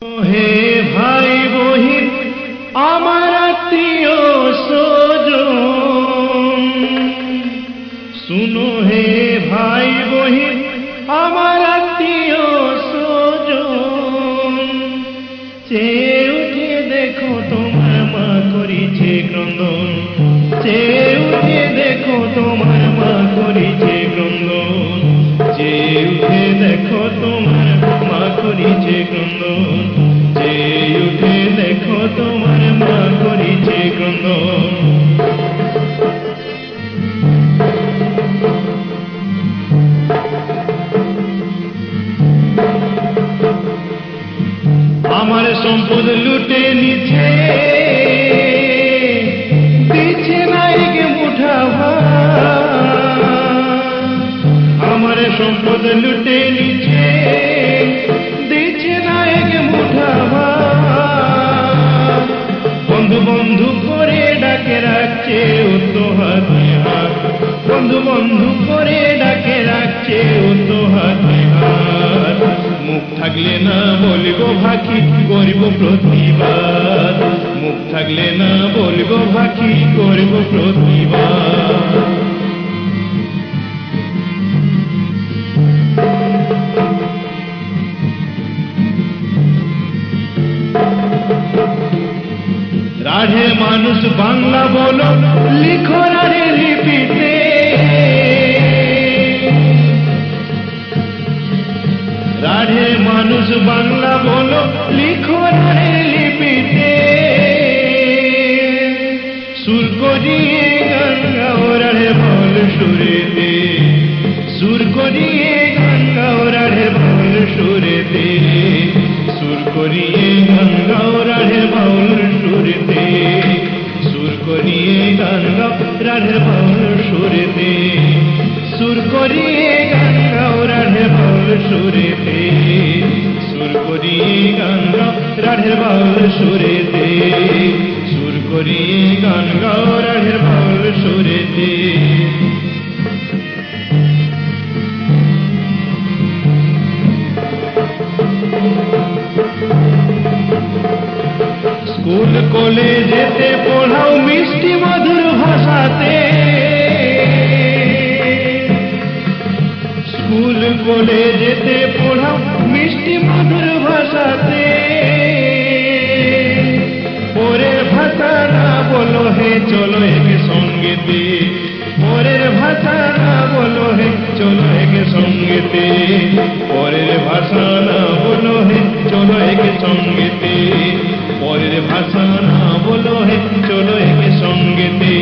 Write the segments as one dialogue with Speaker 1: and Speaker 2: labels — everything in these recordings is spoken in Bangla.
Speaker 1: হে ভাই বহিন আমার আত্মীয় স্বজন, শুনো হে ভাই বহিন আমার আত্মীয় স্বজন, চেয়ে উঠে দেখো তোমার মা করিছে ক্রন্দন, চেয়ে উঠে দেখো তোমার মা করিছে ক্রন্দন, চেয়ে উঠে দেখো তোমার মা করিছে ক্রন্দন, চেয়ে উঠে দেখো তোমার মা করিছে ক্রন্দন। আমার সম্পদ লুটে নিছে, দিচ্ছে না এক মুঠা ভাত। আমার সম্পদ লুটে নিছে, দিচ্ছে না এক মুঠা ভাত। বন্ধু বন্ধু করে ডাকে রাখছে উত্ত হাতে হাত, বন্ধু বন্ধু করে ডাকে রাখছে উত্ত হাতে হাত। মুখ থাকলে না বলবো ভাকি করব প্রতিবাদ, মুখ থাকলে না বলবো ভাকি করব প্রতিবাদ। রাঢ়ে মানুষ বাংলা বলো, লিখো রাঢ়ে লিপিতে, রাঢ়ে মানুষ বাংলা বলো, লিখো রাঢ়ে লিপিতে। সুর করিয়ে গান গাও রাঢ়ে বাউল সুরেতে, সুর করিয়ে গান গাও রাঢ়ে বাউল সুরেতে, সুর করিয়ে গান গাও রাঢ়ে বাউল সুরেতে, সুর করিয়ে গান গাও রাঢ়ে বাউল সুরেতে, সুর করিয়ে গান গাও রাঢ়ে বাউল সুরেতে, সুর করিয়ে গান গাও রাঢ়ে বাউল সুরেতে, সুর করিয়ে গান গাও রাঢ়ে বাউল সুরেতে। স্কুল কলেজেতে পড়াও মিষ্টি মধুর ভাষাতে, স্কুল কলেজেতে পড়াও মিষ্টি মধুর ভাষাতে। পরের ভাষা না বলো হে চলো এক সঙ্গেতে, পরের ভাষা না বলো হে চলো এক সঙ্গেতে, পরের ভাষা না বলো হে চলো এক সঙ্গেতে, পরের ভাষা না বলো হে চলো এক সঙ্গেতে।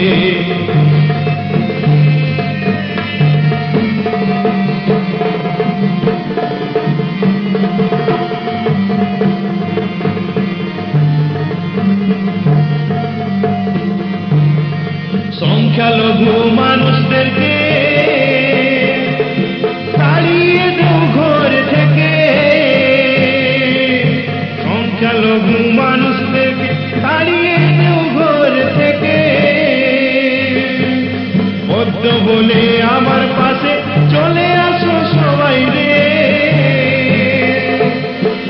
Speaker 1: সংখ্যালঘু মানুষদেরকে তাড়িয়ে দেও ঘর থেকে, সংখ্যালঘু মানুষদেরকে তাড়িয়ে দেও ঘর থেকে। পদ্ম বলে আমার পাশে চলে আসো সবাই রে,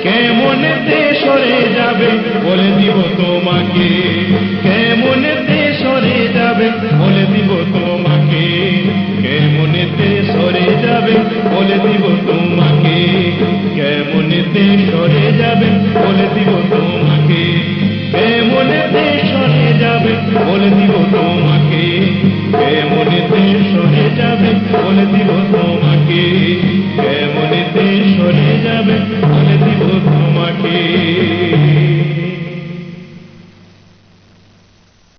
Speaker 1: কেমনেতে সরে যাবে বলে দিব তোমাকে, কেমনেতে সরে যাবে বলে দিব তোমাকে, কেমনেতে সরে যাবে বলে দিব তোমাকে, কেমনেতে সরে যাবে বলে দিব তোমাকে, কেমনেতে সরে যাবে বলে দিব তোমাকে।